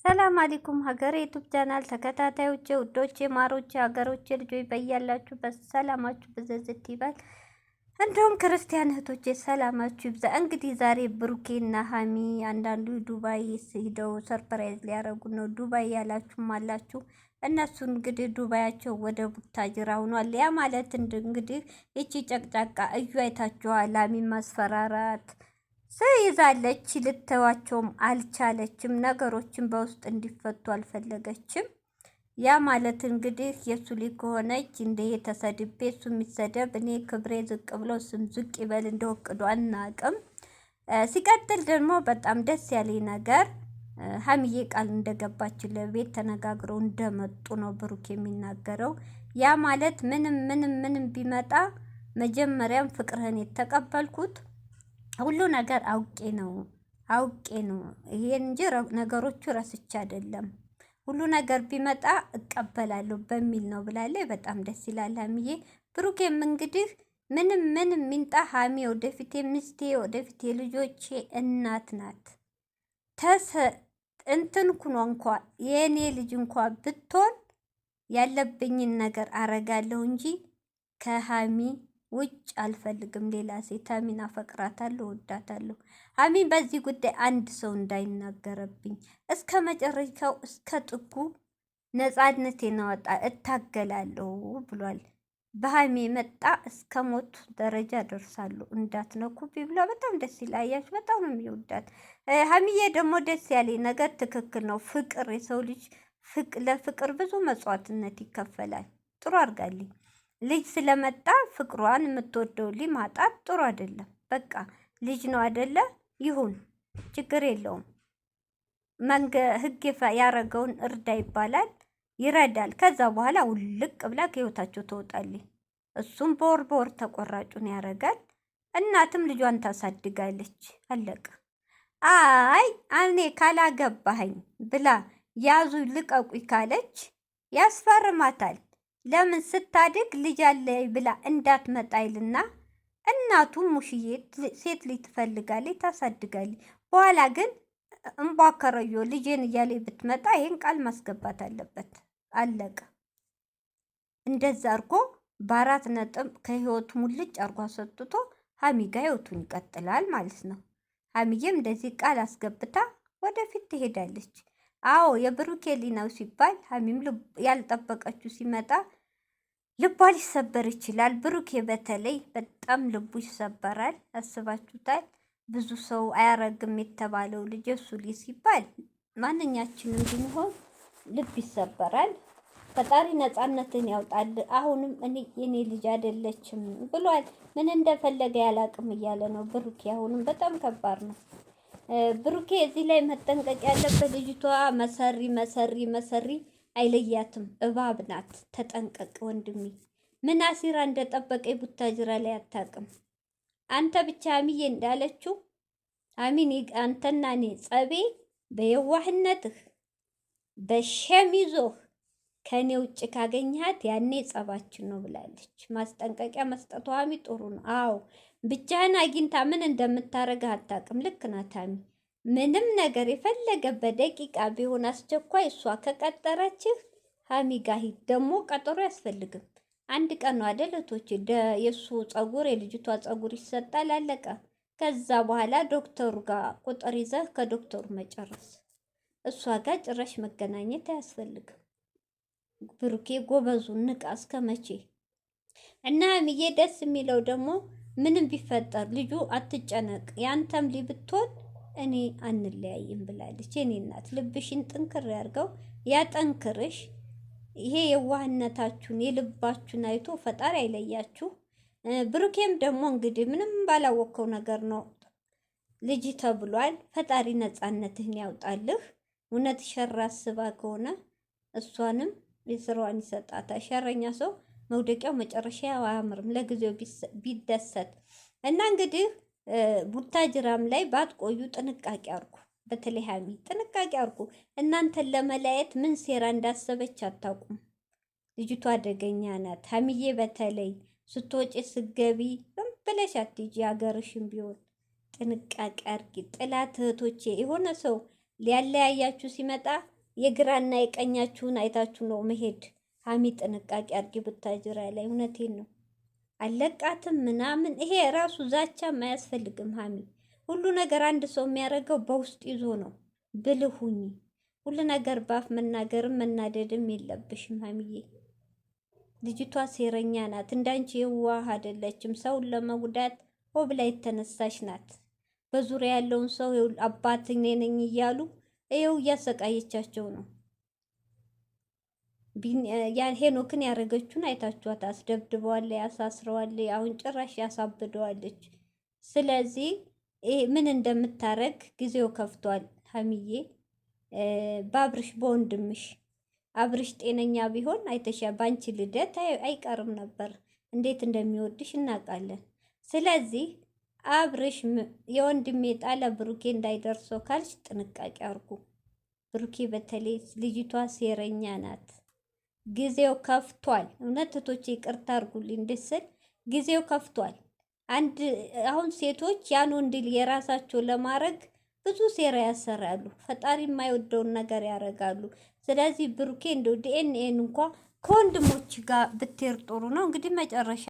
ሰላም አለይኩም ሀገሬ ዩቲዩብ ቻናል ተከታታዮቼ ውዶቼ ማሮቼ ሀገሮቼ ልጆች በያላችሁበት ሰላማችሁ ብዝዝት ይበል። እንዲሁም ክርስቲያን እህቶቼ ሰላማችሁ ይብዛ። እንግዲህ ዛሬ ብሩኬና ሀሚ አንዳንዱ ዱባይ ሄደው ሰርፕራይዝ ሊያደርጉ ነው። ዱባይ ያላችሁም አላችሁ። እነሱ እንግዲህ ዱባያቸው ወደ ቡታጅራ ሆኗል። ያ ማለት እንግዲህ ይቺ ጨቅጫቃ እዩ አይታችኋል። ሀሚ ማስፈራራት ይዛለች። ልተዋቸውም አልቻለችም። ነገሮችን በውስጥ እንዲፈቱ አልፈለገችም። ያ ማለት እንግዲህ የሱ ልጅ ከሆነች እንደ ተሰድቤ እሱ የሚሰደብ እኔ ክብሬ ዝቅ ብሎ ስም ዝቅ ይበል እንደወቅዱ አናቅም። ሲቀጥል ደግሞ በጣም ደስ ያለኝ ነገር ሀሚዬ ቃል እንደገባች ለቤት ተነጋግረው እንደመጡ ነው ብሩክ የሚናገረው። ያ ማለት ምንም ቢመጣ መጀመሪያም ፍቅርህን የተቀበልኩት ሁሉ ነገር አውቄ ነው ይሄን እንጂ ነገሮቹ ረስቼ አይደለም። ሁሉ ነገር ቢመጣ እቀበላለሁ በሚል ነው ብላለች። በጣም ደስ ይላል ሀሚዬ። ብሩኬም እንግዲህ ምንም ሚንጣ ሀሚ ወደፊት ሚስቴ ወደፊት የልጆቼ እናት ናት። እንትን ኩኖ እንኳ የእኔ ልጅ እንኳ ብትሆን ያለብኝን ነገር አረጋለሁ እንጂ ከሀሚ ውጭ አልፈልግም ሌላ ሴት። ሀሚን አፈቅራታለሁ፣ ወዳታለሁ። ሀሚን በዚህ ጉዳይ አንድ ሰው እንዳይናገረብኝ እስከ መጨረሻው እስከ ጥጉ ነፃነቴን አወጣ እታገላለሁ ብሏል። በሀሚ መጣ እስከ ሞት ደረጃ ደርሳለሁ እንዳትነኩብኝ ብሏ። በጣም ደስ ይላል። አያችሁ፣ በጣም ነው የሚወዳት። ሀሚዬ ደግሞ ደስ ያለኝ ነገር ትክክል ነው። ፍቅር የሰው ልጅ ለፍቅር ብዙ መስዋዕትነት ይከፈላል። ጥሩ አድርጋልኝ ልጅ ስለመጣ ፍቅሯን የምትወደው ልጅ ማጣት ጥሩ አይደለም። በቃ ልጅ ነው አይደለ? ይሁን፣ ችግር የለውም። ህግ ያረገውን እርዳ ይባላል፣ ይረዳል። ከዛ በኋላ ውልቅ ብላ ከህይወታቸው ትወጣለች። እሱም በወር ተቆራጩን ያረጋል። እናትም ልጇን ታሳድጋለች። አለቀ። አይ እኔ ካላገባኸኝ ብላ ያዙ ልቀቁኝ ካለች ያስፈርማታል። ለምን ስታድግ ልጅ አለ ብላ እንዳትመጣ ይልና እናቱ ሙሽዬ ሴት ልጅ ትፈልጋለች፣ ታሳድጋለች። በኋላ ግን እምቧከረዮ ልጄን እያለ ብትመጣ ይሄን ቃል ማስገባት አለበት። አለቀ። እንደዛ አርጎ በአራት ነጥብ ከህይወቱ ሙልጭ አርጎ ሰጥቶ ሀሚ ጋር ህይወቱን ይቀጥላል ማለት ነው። ሀሚዬም እንደዚህ ቃል አስገብታ ወደፊት ትሄዳለች። አዎ የብሩኬ ነው ሲባል ሀሚም ያልጠበቀችው ሲመጣ ልቧ ሊሰበር ይችላል። ብሩኬ በተለይ በጣም ልቡ ይሰበራል። አስባችሁታል? ብዙ ሰው አያረግም የተባለው ልጅ እሱ ልጅ ሲባል ማንኛችንም ብንሆን ልብ ይሰበራል። ፈጣሪ ነፃነትን ያውጣል። አሁንም እኔ የኔ ልጅ አይደለችም ብሏል። ምን እንደፈለገ ያላቅም እያለ ነው ብሩኬ። አሁንም በጣም ከባድ ነው። ብሩኬ እዚህ ላይ መጠንቀቅ ያለበት ልጅቷ መሰሪ አይለያትም፣ እባብ ናት። ተጠንቀቅ ወንድሜ። ምን አሲራ እንደጠበቀ ቡታጅራ ላይ አታውቅም። አንተ ብቻ ሀሚዬ እንዳለችው ሀሚን አንተና እኔ ጸቤ በየዋህነትህ በሸሚዞህ ከኔ ውጭ ካገኘሃት ያኔ ጸባችን ነው ብላለች። ማስጠንቀቂያ መስጠቷ ሀሚ ጥሩ ነው። አዎ ብቻህን አግኝታ ምን እንደምታረግህ አታውቅም። ልክ ናት ሀሚ። ምንም ነገር የፈለገ በደቂቃ ቢሆን አስቸኳይ እሷ ከቀጠረችህ ሀሚ ጋር ሂድ። ደግሞ ቀጠሮ አያስፈልግም። አንድ ቀን ነው አይደል እህቶቼ? የእሱ ጸጉር የልጅቷ ጸጉር ይሰጣል፣ አለቀ። ከዛ በኋላ ዶክተሩ ጋር ቁጥር ይዘህ ከዶክተሩ መጨረስ። እሷ ጋር ጭራሽ መገናኘት አያስፈልግም። ብሩኬ ጎበዙ ንቃ። እስከ መቼ? እና ሀሚዬ ደስ የሚለው ደግሞ ምንም ቢፈጠር ልጁ አትጨነቅ፣ ያንተም ልጅ ብትሆን እኔ አንለያይም ብላለች። የኔ እናት ልብሽን ጥንክር ያርገው፣ ያጠንክርሽ። ይሄ የዋህነታችሁን የልባችሁን አይቶ ፈጣሪ አይለያችሁ። ብሩኬም ደግሞ እንግዲህ ምንም ባላወቀው ነገር ነው ልጅ ተብሏል። ፈጣሪ ነፃነትህን ያውጣልህ። እውነት ሸር አስባ ከሆነ እሷንም የስራዋን ይሰጣታል። ሸረኛ ሰው መውደቂያው መጨረሻ አያምርም። ለጊዜው ቢደሰት እና እንግዲህ ቡታጅራም ላይ ባትቆዩ ጥንቃቄ አርጉ። በተለይ ሀሚ ጥንቃቄ አርጉ። እናንተን ለመለያየት ምን ሴራ እንዳሰበች አታውቁም። ልጅቷ አደገኛ ናት። ሀሚዬ በተለይ ስትወጪ ስገቢ ብለሽ አትሂጂ። ሀገርሽም ቢሆን ጥንቃቄ አርጊ። ጥላት እህቶቼ፣ የሆነ ሰው ሊያለያያችሁ ሲመጣ የግራና የቀኛችሁን አይታችሁ ነው መሄድ። ሀሚ ጥንቃቄ አድርጊ። ቡታጅራ ላይ እውነቴን ነው። አለቃትም ምናምን ይሄ ራሱ ዛቻም አያስፈልግም። ሀሚ ሁሉ ነገር አንድ ሰው የሚያደርገው በውስጥ ይዞ ነው። ብልህ ሁኚ። ሁሉ ነገር ባፍ መናገርም መናደድም የለብሽም ሀሚዬ። ልጅቷ ሴረኛ ናት። እንዳንቺ የዋህ አይደለችም። ሰውን ለመጉዳት ሆብላ የተነሳሽ ናት። በዙሪያ ያለውን ሰው አባት እኔ ነኝ እያሉ ይኸው እያሰቃየቻቸው ነው። ሄኖክን ያደረገችውን አይታችኋት። አስደብድበዋለች፣ ያሳስረዋለች፣ አሁን ጭራሽ ያሳብደዋለች። ስለዚህ ምን እንደምታረግ ጊዜው ከፍቷል ሀሚዬ። በአብርሽ በወንድምሽ አብርሽ ጤነኛ ቢሆን አይተሻ ባንቺ ልደት አይቀርም ነበር። እንዴት እንደሚወድሽ እናውቃለን። ስለዚህ አብርሽ የወንድሜ ጣለ ብሩኬ እንዳይደርሰው ካልሽ ጥንቃቄ አርጉ። ብሩኬ በተለይ ልጅቷ ሴረኛ ናት። ጊዜው ከፍቷል። እውነት እህቶቼ ይቅርታ አርጉልኝ እንድስል ጊዜው ከፍቷል። አሁን ሴቶች ያን ወንድ የራሳቸው ለማድረግ ብዙ ሴራ ያሰራሉ። ፈጣሪ የማይወደውን ነገር ያደርጋሉ። ስለዚህ ብሩኬ እንደው ዲኤንኤን እንኳ ከወንድሞች ጋር ብትሄድ ጥሩ ነው። እንግዲህ መጨረሻ